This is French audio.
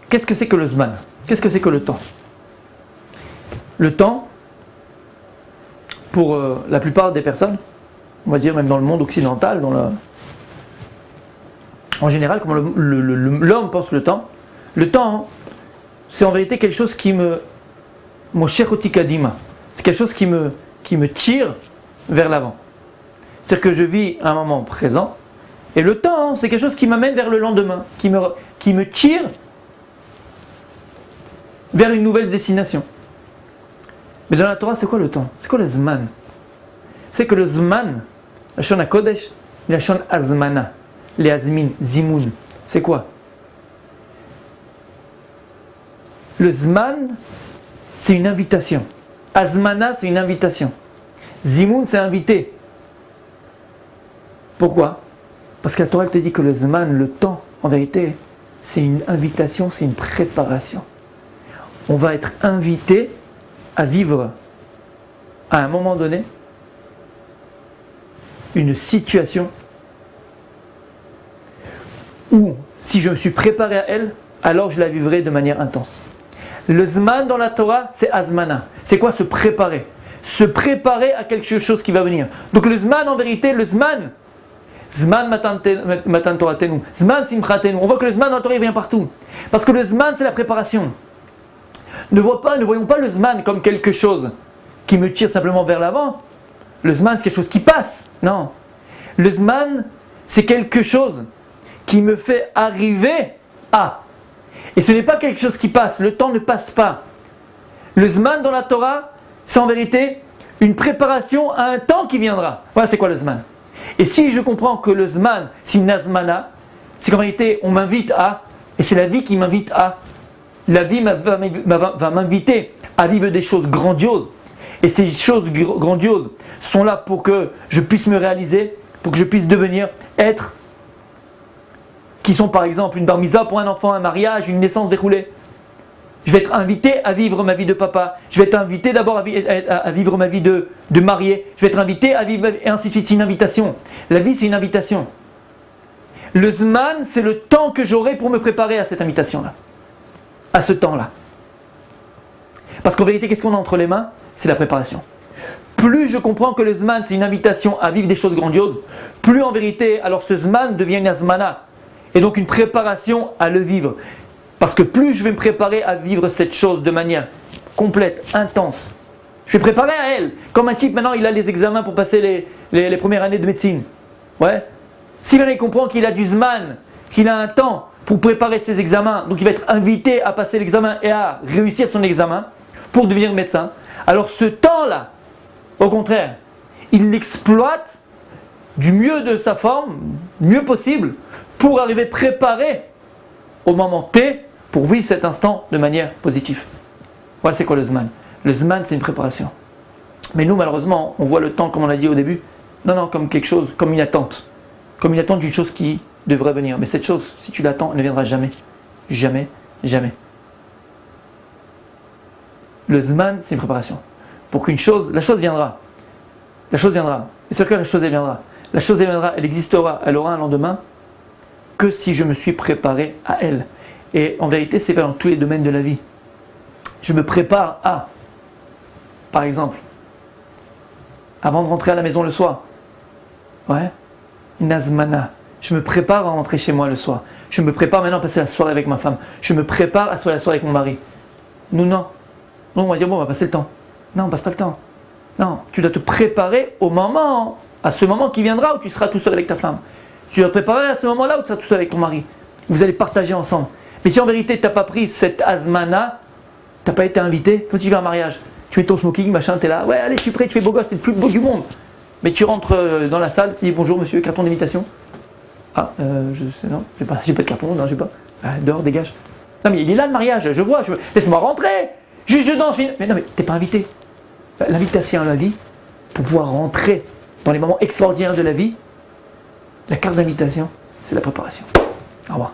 qu'est-ce que c'est que le Zman? Qu'est-ce que c'est que le temps? Le temps, pour la plupart des personnes, on va dire même dans le monde occidental, en général, comment l'homme pense le temps, c'est en vérité quelque chose qui me... Moshechoti kadima. C'est quelque chose qui me tire vers l'avant. C'est-à-dire que je vis un moment présent, et le temps, c'est quelque chose qui m'amène vers le lendemain, qui me tire vers une nouvelle destination. Mais dans la Torah, c'est quoi le temps? C'est quoi le Zman? C'est que le Zman, la Shon HaKodesh, la Shon Azmana, les Azmin, Zimoun, c'est quoi? Le Zman, c'est une invitation. Azmana, c'est une invitation. Zimoun, c'est inviter. Pourquoi? Parce que la Torah te dit que le Zman, le temps, en vérité, c'est une invitation, c'est une préparation. On va être invité à vivre, à un moment donné, une situation où, si je me suis préparé à elle, alors je la vivrai de manière intense. Le Zman dans la Torah, c'est Azmana. C'est quoi se préparer? Se préparer à quelque chose qui va venir. Donc le Zman, en vérité, le Zman Matan Toratenu, Zman Simchatenu. On voit que le Zman dans la Torah, il vient partout. Parce que le Zman, c'est la préparation. Ne voyons pas le Zman comme quelque chose qui me tire simplement vers l'avant. Le Zman, c'est quelque chose qui passe. Non. Le Zman, c'est quelque chose qui me fait arriver à. Et ce n'est pas quelque chose qui passe. Le temps ne passe pas. Le Zman dans la Torah, c'est en vérité une préparation à un temps qui viendra. Voilà, c'est quoi le Zman? Et si je comprends que le Zman, c'est une Azmana, c'est qu'en vérité, on m'invite à, et c'est la vie qui m'invite à. La vie va m'inviter à vivre des choses grandioses. Et ces choses grandioses sont là pour que je puisse me réaliser, pour que je puisse devenir, être, qui sont par exemple une bar mitzvah pour un enfant, un mariage, une naissance déroulée. Je vais être invité à vivre ma vie de papa. Je vais être invité d'abord à vivre ma vie de marié. Je vais être invité à vivre, et ainsi de suite. C'est une invitation. La vie, c'est une invitation. Le Zman, c'est le temps que j'aurai pour me préparer à cette invitation-là. À ce temps-là. Parce qu'en vérité, qu'est-ce qu'on a entre les mains? C'est la préparation. Plus je comprends que le Zman, c'est une invitation à vivre des choses grandioses, plus en vérité, alors ce Zman devient une Azmana. Et donc une préparation à le vivre. Parce que plus je vais me préparer à vivre cette chose de manière complète, intense, je vais préparer à elle. Comme un type, maintenant, il a les examens pour passer les premières années de médecine. Ouais. Si maintenant il comprend qu'il a du Zman, qu'il a un temps pour préparer ses examens, donc il va être invité à passer l'examen et à réussir son examen pour devenir médecin, alors ce temps-là, au contraire, il l'exploite du mieux de sa forme, mieux possible, pour arriver préparé au moment T pour vivre cet instant de manière positive. Voilà, c'est quoi le Zman? Le Zman, c'est une préparation. Mais nous, malheureusement, on voit le temps, comme on l'a dit au début, non, comme quelque chose, comme une attente. Comme une attente d'une chose qui devrait venir. Mais cette chose, si tu l'attends, elle ne viendra jamais. Jamais, jamais. Le Zman, c'est une préparation. Pour qu'une chose, la chose viendra. La chose viendra. Et c'est que la chose, elle viendra. La chose, elle viendra, elle existera, elle aura un lendemain, que si je me suis préparé à elle. Et en vérité, c'est dans tous les domaines de la vie. Je me prépare à, par exemple, avant de rentrer à la maison le soir, une azmana. Je me prépare à rentrer chez moi le soir. Je me prépare maintenant à passer la soirée avec ma femme. Je me prépare à passer la soirée avec mon mari. Nous, non. Non, on va dire, bon, on va passer le temps. Non, on passe pas le temps. Non, tu dois te préparer au moment, à ce moment qui viendra où tu seras tout seul avec ta femme. Tu dois te préparer à ce moment-là où tu seras tout seul avec ton mari. Vous allez partager ensemble. Mais si en vérité tu n'as pas pris cette azmana, tu n'as pas été invité, quand tu vas à un mariage, tu mets ton smoking, machin, tu es là, ouais, allez, je suis prêt, tu fais beau gosse, tu es le plus beau du monde. Mais tu rentres dans la salle, tu dis bonjour monsieur, carton d'invitation. Ah, je sais, non, j'ai pas de carton, non, j'ai pas. Ah, dehors, dégage. Non, mais il est là le mariage, je vois, laisse-moi rentrer. Je danse. Mais non, mais t'es pas invité. L'invitation à la vie, pour pouvoir rentrer dans les moments extraordinaires de la vie, la carte d'invitation, c'est la préparation. Au revoir.